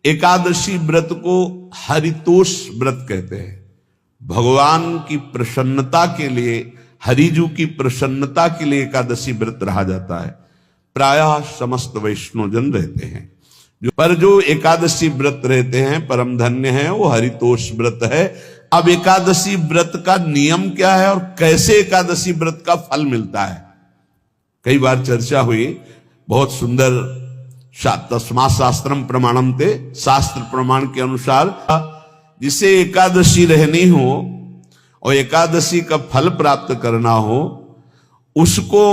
एकादशी व्रत को हरितोष व्रत कहते हैं। भगवान की प्रसन्नता के लिए, हरिजू की प्रसन्नता के लिए एकादशी व्रत रहा जाता है। प्रायः समस्त वैष्णवजन रहते हैं, पर जो एकादशी व्रत रहते हैं परम धन्य है, वो हरितोष व्रत है। अब एकादशी व्रत का नियम क्या है और कैसे एकादशी व्रत का फल मिलता है, कई बार चर्चा हुई। बहुत सुंदर तस्मात् शास्त्रम प्रमाणम ते, शास्त्र प्रमाण के अनुसार जिसे एकादशी रहनी हो और एकादशी का फल प्राप्त करना हो, उसको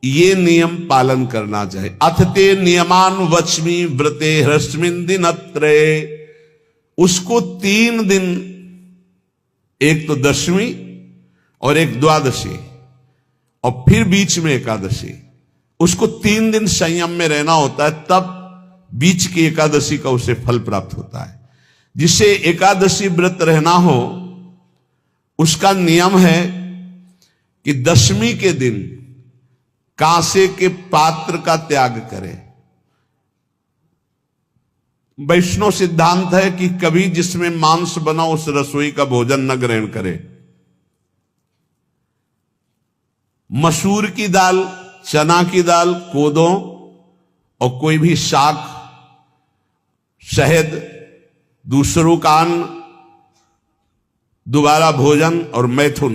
ये नियम पालन करना चाहिए। अथते नियमान वच्मि व्रते ह्रस्मिन् दिनत्रये, उसको 3 दिन, एक तो दशमी और एक द्वादशी और फिर बीच में एकादशी, उसको 3 दिन संयम में रहना होता है, तब बीच की एकादशी का उसे फल प्राप्त होता है। जिसे एकादशी व्रत रहना हो उसका नियम है कि दशमी के दिन कांसे के पात्र का त्याग करे। वैष्णव सिद्धांत है कि कभी जिसमें मांस बना उस रसोई का भोजन न ग्रहण करे। मसूर की दाल, चना की दाल, कोदो और कोई भी शाक, शहद, दूसरों का अन्न, दोबारा भोजन और मैथुन,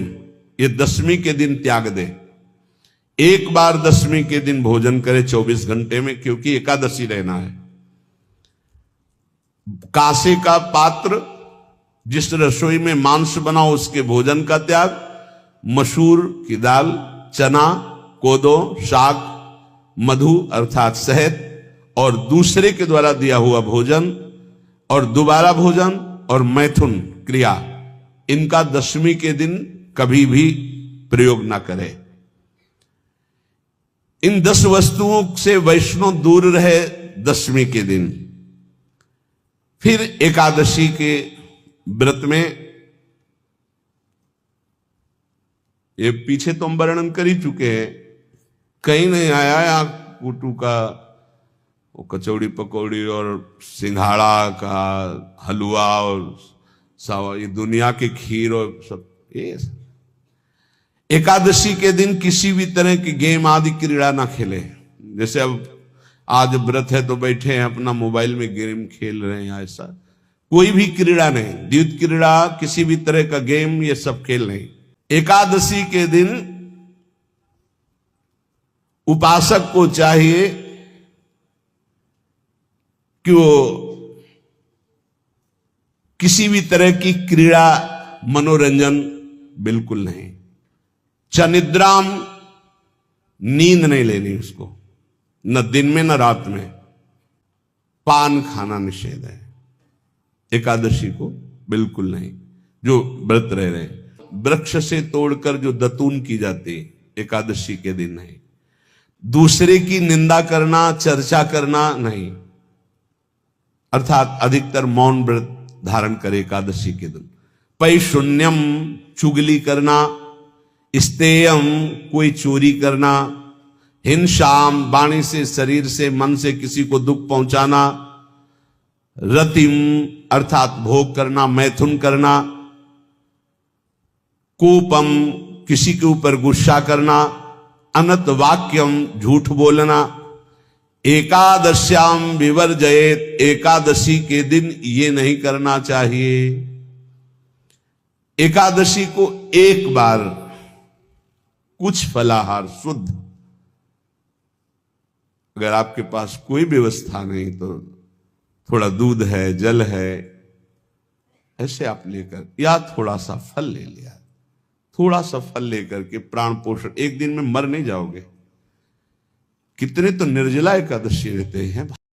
ये दशमी के दिन त्याग दे। एक बार दशमी के दिन भोजन करे 24 घंटे में, क्योंकि एकादशी रहना है। कांसे का पात्र, जिस रसोई में मांस बना उसके भोजन का त्याग, मसूर की दाल, चना, कोदो, शाक, मधु अर्थात शहद और दूसरे के द्वारा दिया हुआ भोजन और दोबारा भोजन और मैथुन क्रिया, इनका दशमी के दिन कभी भी प्रयोग ना करें। इन 10 वस्तुओं से वैष्णव दूर रहे दशमी के दिन। फिर एकादशी के व्रत में, ये पीछे तो हम वर्णन कर ही चुके हैं, कहीं नहीं आया या कुटू का वो कचौड़ी पकौड़ी और सिंघाड़ा का हलवा और ये दुनिया के खीर और सब। ये एकादशी के दिन किसी भी तरह की गेम आदि क्रीड़ा ना खेले। जैसे अब आज व्रत है तो बैठे हैं अपना मोबाइल में गेम खेल रहे हैं, ऐसा कोई भी क्रीड़ा नहीं, द्यूत क्रीड़ा, किसी भी तरह का गेम, ये सब खेल नहीं। एकादशी के दिन उपासक को चाहिए कि वो किसी भी तरह की क्रीड़ा, मनोरंजन बिल्कुल नहीं। चनिद्राम, नींद नहीं लेनी उसको, न दिन में न रात में। पान खाना निषेध है एकादशी को, बिल्कुल नहीं। जो व्रत रह रहे, वृक्ष से तोड़कर जो दतून की जाती एकादशी के दिन नहीं। दूसरे की निंदा करना, चर्चा करना नहीं, अर्थात अधिकतर मौन व्रत धारण करे एकादशी के दिन। पैशून्यम, चुगली करना, स्तेयम, कोई चोरी करना, हिंसाम, वाणी से, शरीर से, मन से किसी को दुख पहुंचाना, रतिम अर्थात भोग करना, मैथुन करना, कोपम, किसी के ऊपर गुस्सा करना, अनत वाक्यम, झूठ बोलना। एकादश्याम विवर्जयेत, एकादशी के दिन ये नहीं करना चाहिए। एकादशी को एक बार कुछ फलाहार शुद्ध, अगर आपके पास कोई व्यवस्था नहीं तो थोड़ा दूध है, जल है, ऐसे आप लेकर, या थोड़ा सा फल ले लिया, थोड़ा सा फल लेकर के प्राण पोषण, एक दिन में मर नहीं जाओगे। कितने तो निर्जला एकादशी रहते हैं।